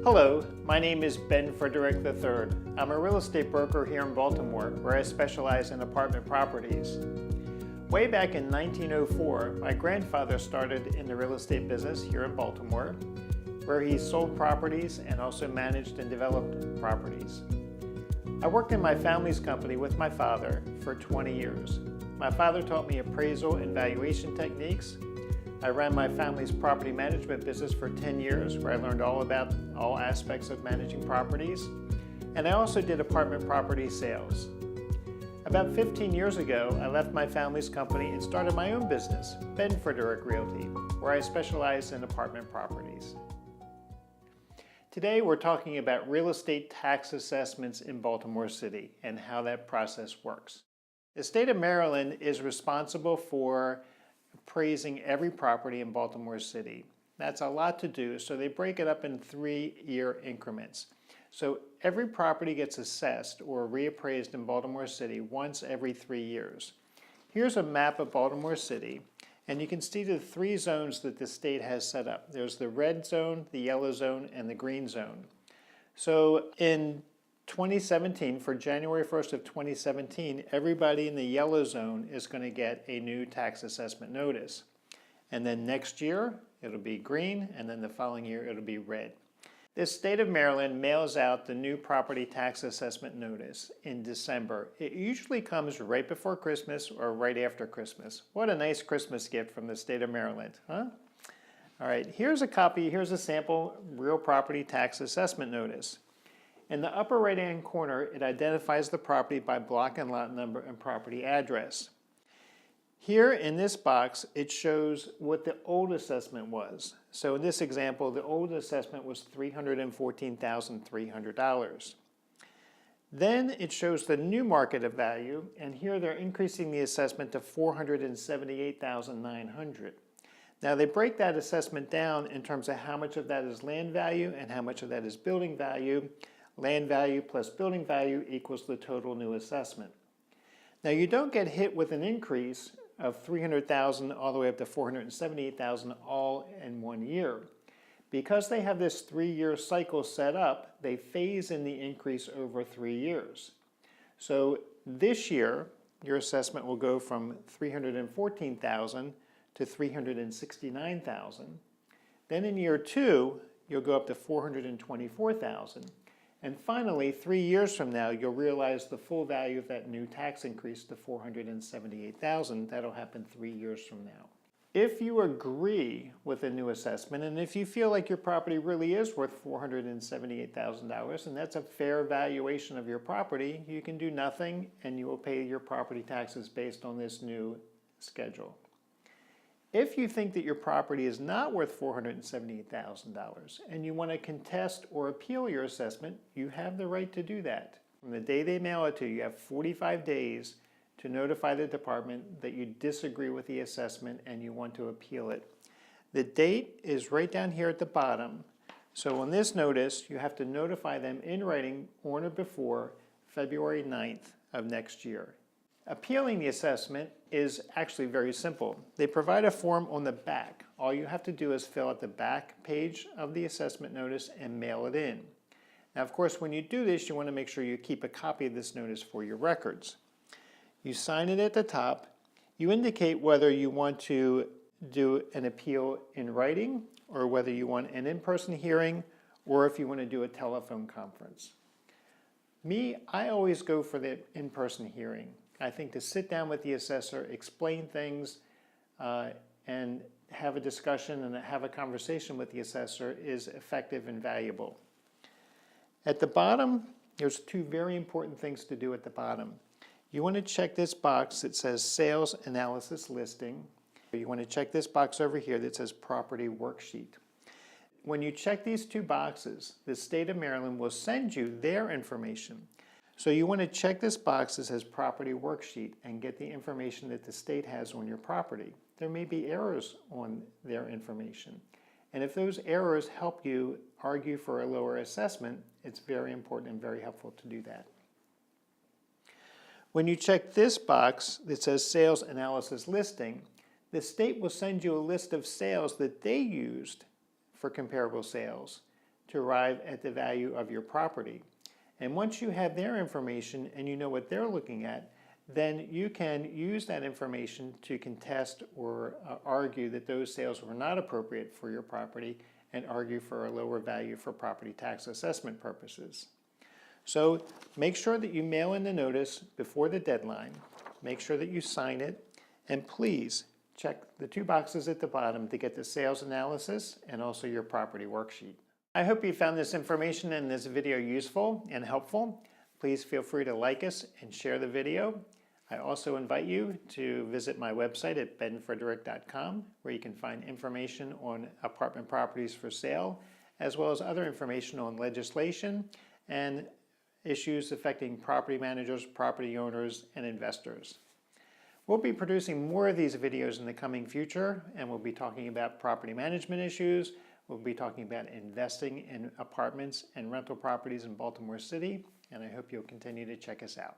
Hello, my name is Ben Frederick III. I'm a real estate broker here in Baltimore where I specialize in apartment properties. Way back in 1904, my grandfather started in the real estate business here in Baltimore, where he sold properties and also managed and developed properties. I worked in my family's company with my father for 20 years. My father taught me appraisal and valuation techniques. I ran my family's property management business for 10 years, where I learned all about all aspects of managing properties. And I also did apartment property sales. About 15 years ago, I left my family's company and started my own business, Ben Frederick Realty, where I specialize in apartment properties. Today, we're talking about real estate tax assessments in Baltimore City and how that process works. The state of Maryland is responsible for appraising every property in Baltimore City. That's a lot to do, so they break it up in 3-year increments. So every property gets assessed or reappraised in Baltimore City once every 3 years. Here's a map of Baltimore City, and you can see the 3 zones that the state has set up. There's the red zone, the yellow zone, and the green zone. So in 2017, for January 1st of 2017, everybody in the yellow zone is going to get a new tax assessment notice. And then next year, it'll be green, and then the following year, it'll be red. The state of Maryland mails out the new property tax assessment notice in December. It usually comes right before Christmas or right after Christmas. What a nice Christmas gift from the state of Maryland, huh? All right, here's a copy, here's a sample real property tax assessment notice. In the upper right-hand corner, it identifies the property by block and lot number and property address. Here in this box, it shows what the old assessment was. So in this example, the old assessment was $314,300. Then it shows the new market of value, and here they're increasing the assessment to $478,900. Now they break that assessment down in terms of how much of that is land value and how much of that is building value. Land value plus building value equals the total new assessment. Now you don't get hit with an increase of $300,000 all the way up to $478,000 all in 1 year. Because they have this 3-year cycle set up, they phase in the increase over 3 years. So this year, your assessment will go from $314,000 to $369,000. Then in year 2, you'll go up to $424,000. And finally, 3 years from now, you'll realize the full value of that new tax increase to $478,000. That'll happen 3 years from now. If you agree with the new assessment, and if you feel like your property really is worth $478,000, and that's a fair valuation of your property, you can do nothing, and you will pay your property taxes based on this new schedule. If you think that your property is not worth $478,000 and you want to contest or appeal your assessment, you have the right to do that. From the day they mail it to you, you have 45 days to notify the department that you disagree with the assessment and you want to appeal it. The date is right down here at the bottom. So on this notice, you have to notify them in writing on or before February 9th of next year. Appealing the assessment is actually very simple. They provide a form on the back. All you have to do is fill out the back page of the assessment notice and mail it in. Now, of course, when you do this, you want to make sure you keep a copy of this notice for your records. You sign it at the top. You indicate whether you want to do an appeal in writing or whether you want an in-person hearing or if you want to do a telephone conference. I always go for the in-person hearing. I think to sit down with the assessor, explain things, and have a discussion and have a conversation with the assessor is effective and valuable. At the bottom, there's 2 very important things to do at the bottom. You want to check this box that says Sales Analysis Listing. You want to check this box over here that says Property Worksheet. When you check these 2 boxes, the state of Maryland will send you their information. So you want to check this box that says Property Worksheet and get the information that the state has on your property. There may be errors on their information. And if those errors help you argue for a lower assessment, it's very important and very helpful to do that. When you check this box that says Sales Analysis Listing, the state will send you a list of sales that they used for comparable sales to arrive at the value of your property. And once you have their information and you know what they're looking at, then you can use that information to contest or argue that those sales were not appropriate for your property and argue for a lower value for property tax assessment purposes. So make sure that you mail in the notice before the deadline, make sure that you sign it, and please check the 2 boxes at the bottom to get the sales analysis and also your property worksheet. I hope you found this information in this video useful and helpful. Please feel free to like us and share the video. I also invite you to visit my website at benfrederick.com, where you can find information on apartment properties for sale, as well as other information on legislation and issues affecting property managers, property owners, and investors. We'll be producing more of these videos in the coming future, and we'll be talking about property management issues. We'll be talking about investing in apartments and rental properties in Baltimore City, and I hope you'll continue to check us out.